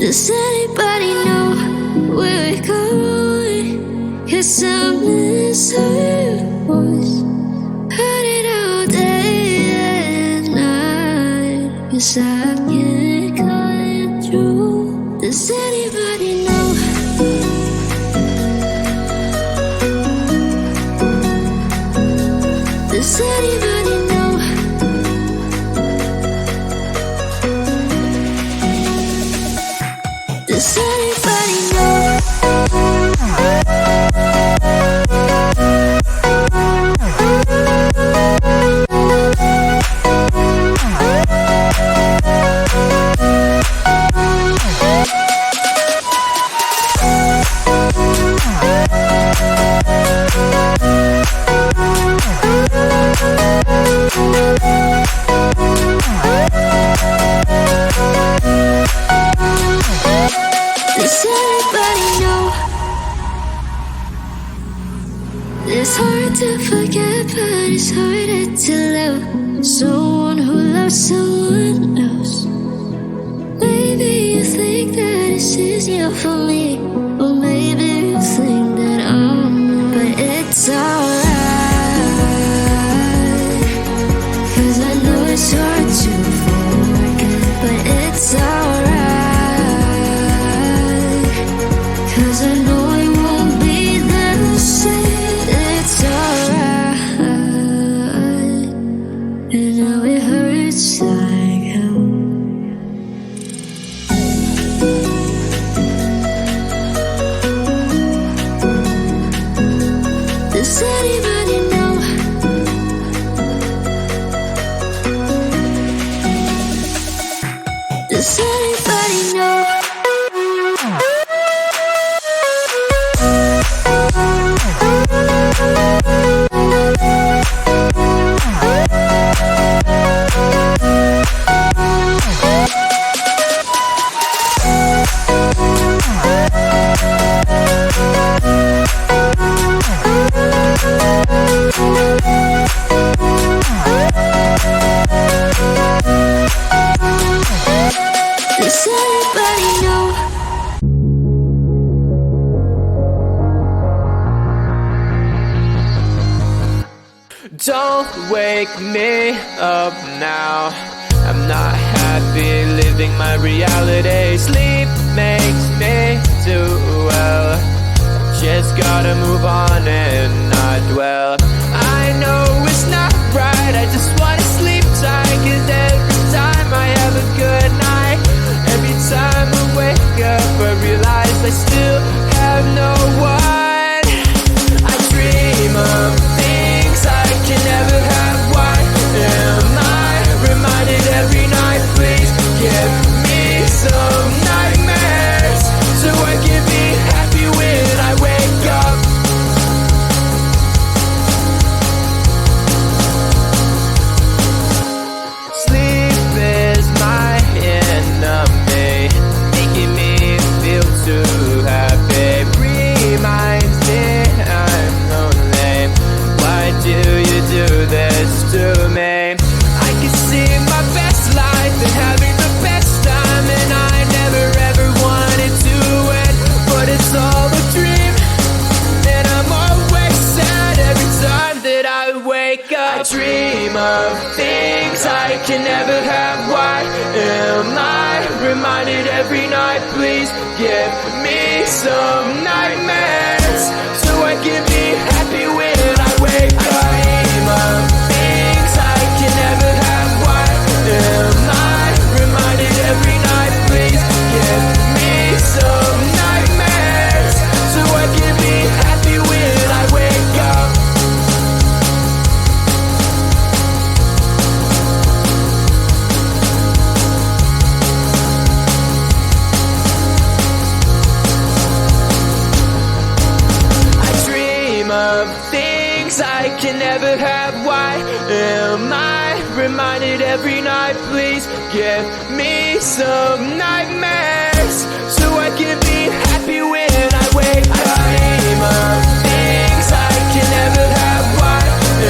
Does anybody know where we're going? 'Cause I miss her voice. Heard it all day and night. 'Cause I can't call it true. Does anybody know? Does anybody know? Does anybody know? Does anybody know? It's hard to forget, but it's harder to love someone who loves someone else. Maybe you think that it's easier for me, or maybe you think that but it's alright. 'Cause I know it's hard to forget, but it's alright. 'Cause I know it won't be the same. It's alright. And now it hurts like hell. Does anybody know? Does anybody know? Does anybody know? Don't wake me up now. I'm not happy living my reality. Sleep makes me do well. Just gotta move on and not dwell. I know it's not right, I just wanna sleep tight. 'Cause every time I have a good night, every time I wake up I realize I still have no one. I dream of things I can never have. Why am I reminded every night? Please give me some nightmares so I can be happy when I wake up. Sleep is my enemy, making me feel too happy. Reminds me I'm lonely. Why do you do this to me? I can see my best life and having the best time, and I never ever wanted to end, but it's all a dream. And I'm always sad every time that I wake up. I dream of things I can never have. Why am I reminded every night? Please give me some nightmares so I can be happy when I wake up. I dream of things I can never have. Why am I reminded every night? Please give me some nightmares so I can be happy when I wake up. I dream of things I can never have. Why am I reminded every night? Please give me some nightmares so I can be happy when I wake up. I dream of things I can never have. Why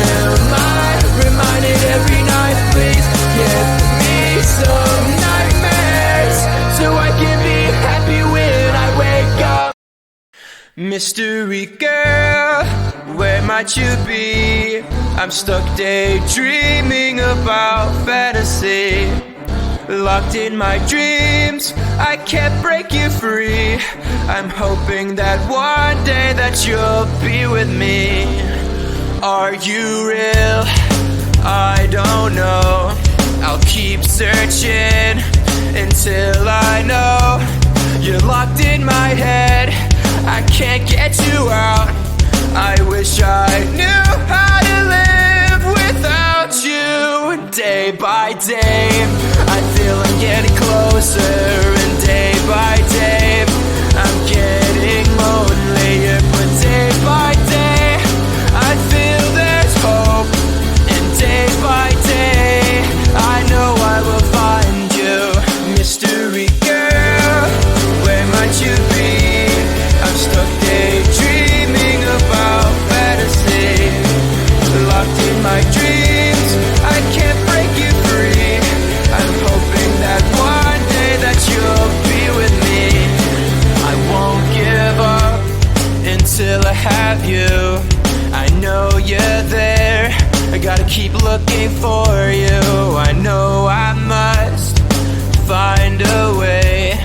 am I reminded every night? Please give me some nightmares so I can be happy Mystery girl, where might you be? I'm stuck daydreaming about fantasy. Locked in my dreams, I can't break you free. I'm hoping that one day that you'll be with me. Are you real? I don't know. I'll keep searching until I know. You're locked in my head, I can't get you out. I wish I knew how to live without you. Day by day, I feel I'm getting closer, and day by day, I'm getting lonelier. But day by day, I feel there's hope, and day by day, I know I will find you. Mystery girl, where might you be? I'm stuck daydreaming about fantasy. Locked in my dreams, I can't break you free. I'm hoping that one day that you'll be with me. I won't give up until I have you. I know you're there, I gotta keep looking for you. I know I must find a way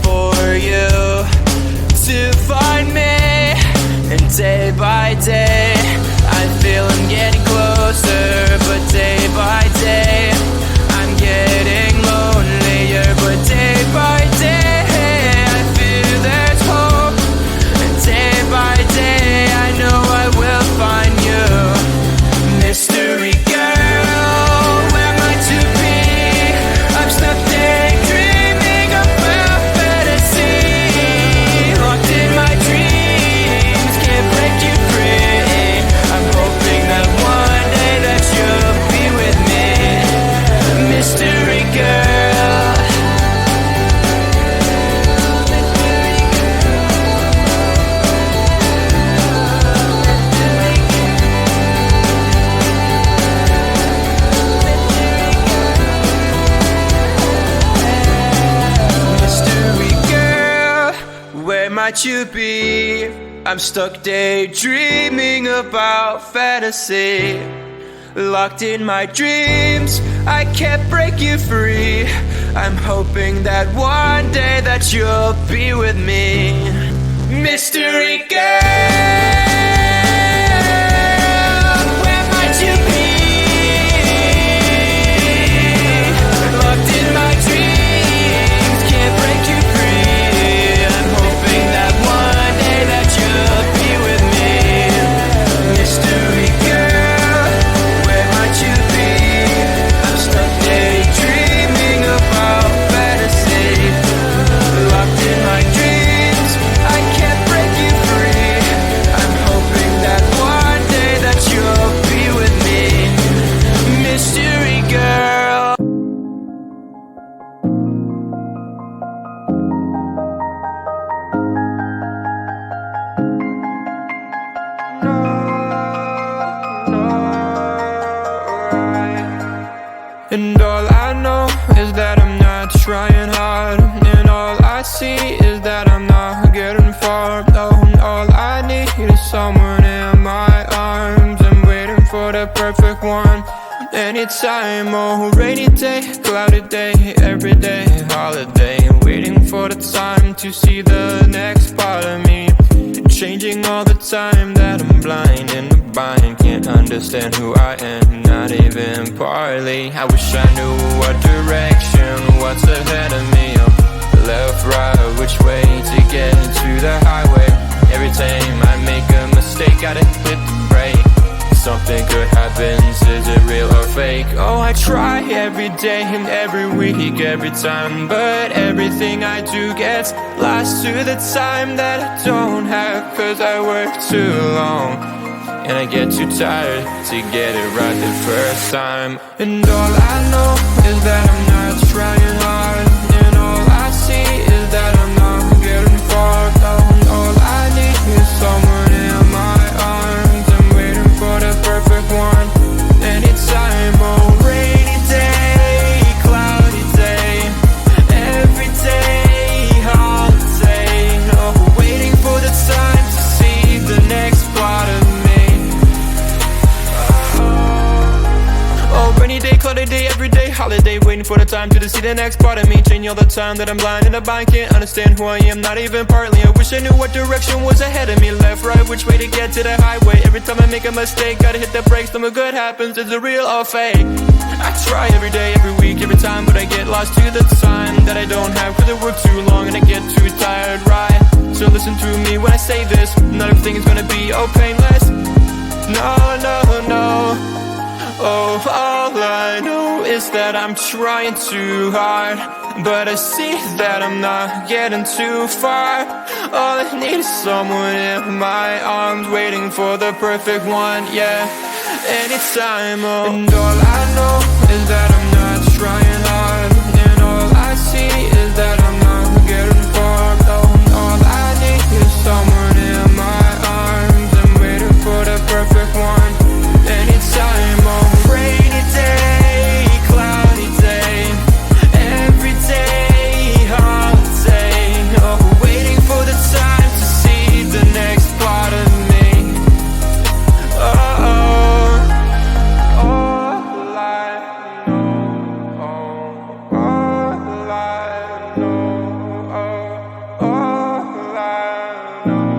for you to find me. And day by day, I feel I'm getting closer. But day by day, I'm getting lonelier. But day by day, I feel there's hope. And day by day, I know I will find you. Mystery girl, where might you be? I'm stuck daydreaming about fantasy. Locked in my dreams, can't break you free. I'm hoping that one day that you'll be with me. Mystery girl. Mystery girl, where might you be? I'm stuck daydreaming about fantasy. Locked in my dreams, I can't break you free. I'm hoping that one day that you'll be with me. Mystery girl, where might you be? Locked in my dreams, can't break you free. I'm hoping that one day that you'll be with me. Mystery girl, where might you be? I'm stuck daydreaming about fantasy. Locked in my dreams, I can't break you free. I'm hoping that one day that you'll be with me. Mystery girl. And all I know is that I'm not trying hard, and all I see is that I'm not getting far. No, all I need is someone in my arms. I'm waiting for the perfect one. Anytime, oh, rainy day, cloudy day, every day, holiday. Waiting for the time to see the next part of me. Changing all the time that I'm blind in the bind. Can't understand who I am, not even partly. I wish I knew what direction, what's ahead of me. Left, right, which way to get to the highway. Every time I make a mistake, gotta hit the brake. Something good happens, is it real or fake? Oh, I try every day and every week, every time, but everything I do gets lost to the time that I don't have. Cause I work too long, and I get too tired to get it right the first time. And all I know is that I'm not trying hard, and all I see is that I'm not getting far. No, all I need is someone in my arms. I'm waiting for the perfect one. Anytime, oh, rainy day, cloudy day, every day, holiday. Oh, waiting for the time day, waiting for the time to see the next part of me. Changing all the time that I'm blind and I can't understand who I am, not even partly. I wish I knew what direction was ahead of me. Left, right, which way to get to the highway. Every time I make a mistake, gotta hit the brakes. Something good happens, is it real or fake? I try every day, every week, every time, but I get lost to the time that I don't have. Cause I work too long and I get too tired, right? So listen to me when I say this, not everything is gonna be all painless. No, no, no. Oh, all I know is that I'm trying too hard, but I see that I'm not getting too far. All I need is someone in my arms, waiting for the perfect one, yeah, anytime. Oh. And all I know is that I'm not trying hard, and all I see is that I'm not getting far. Oh, all I need is someone in my arms, I'm waiting for the perfect one, anytime. Oh, rainy day, cloudy day, every day, holiday. Oh, waiting for the time to see the next part of me. Oh, all I know, all I know, all I know,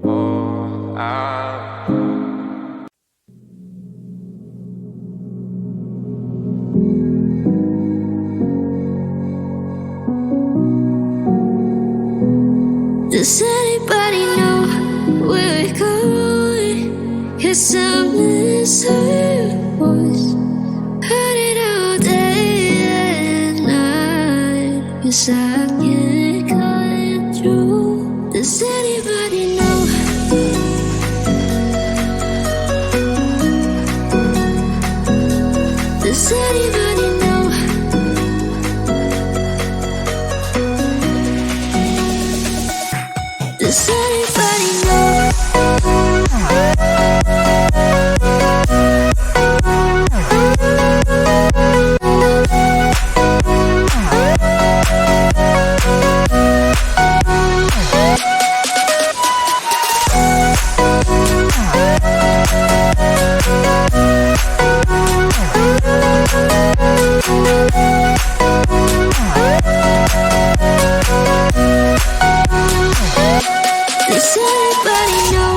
all I. Does anybody know where we're going? 'Cause I miss her voice, heard it all day and night. 'Cause I can't call it true. Does anybody know? Does anybody know? Does anybody know? Does anybody know?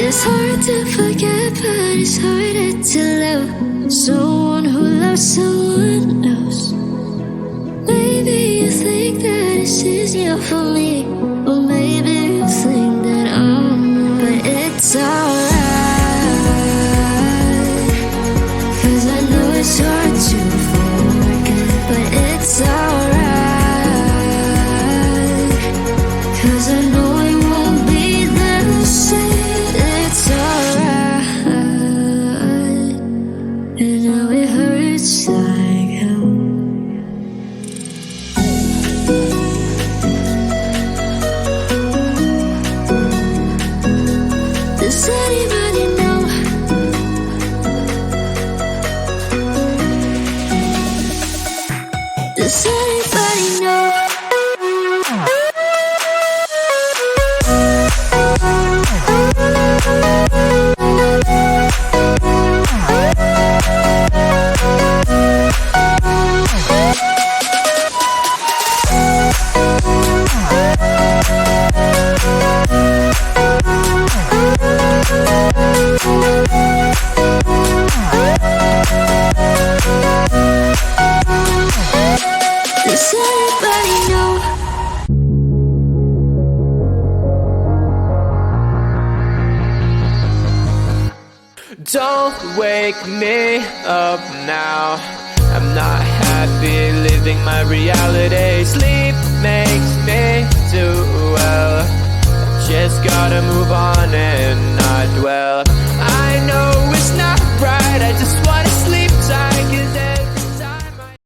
It's hard to forget, but it's harder to love someone who loves someone else. Maybe you think that it's easier for me, or maybe you think that I'm, but it's alright. 'Cause I know it's hard to forget, but it's alright. 'Cause I know it won't be the same. It's alright, and now it hurts like hell. Does anybody know? Does anybody know? Does anybody know? Don't wake me up now, I'm not happy living my reality. Sleep makes me do well, I just gotta move on and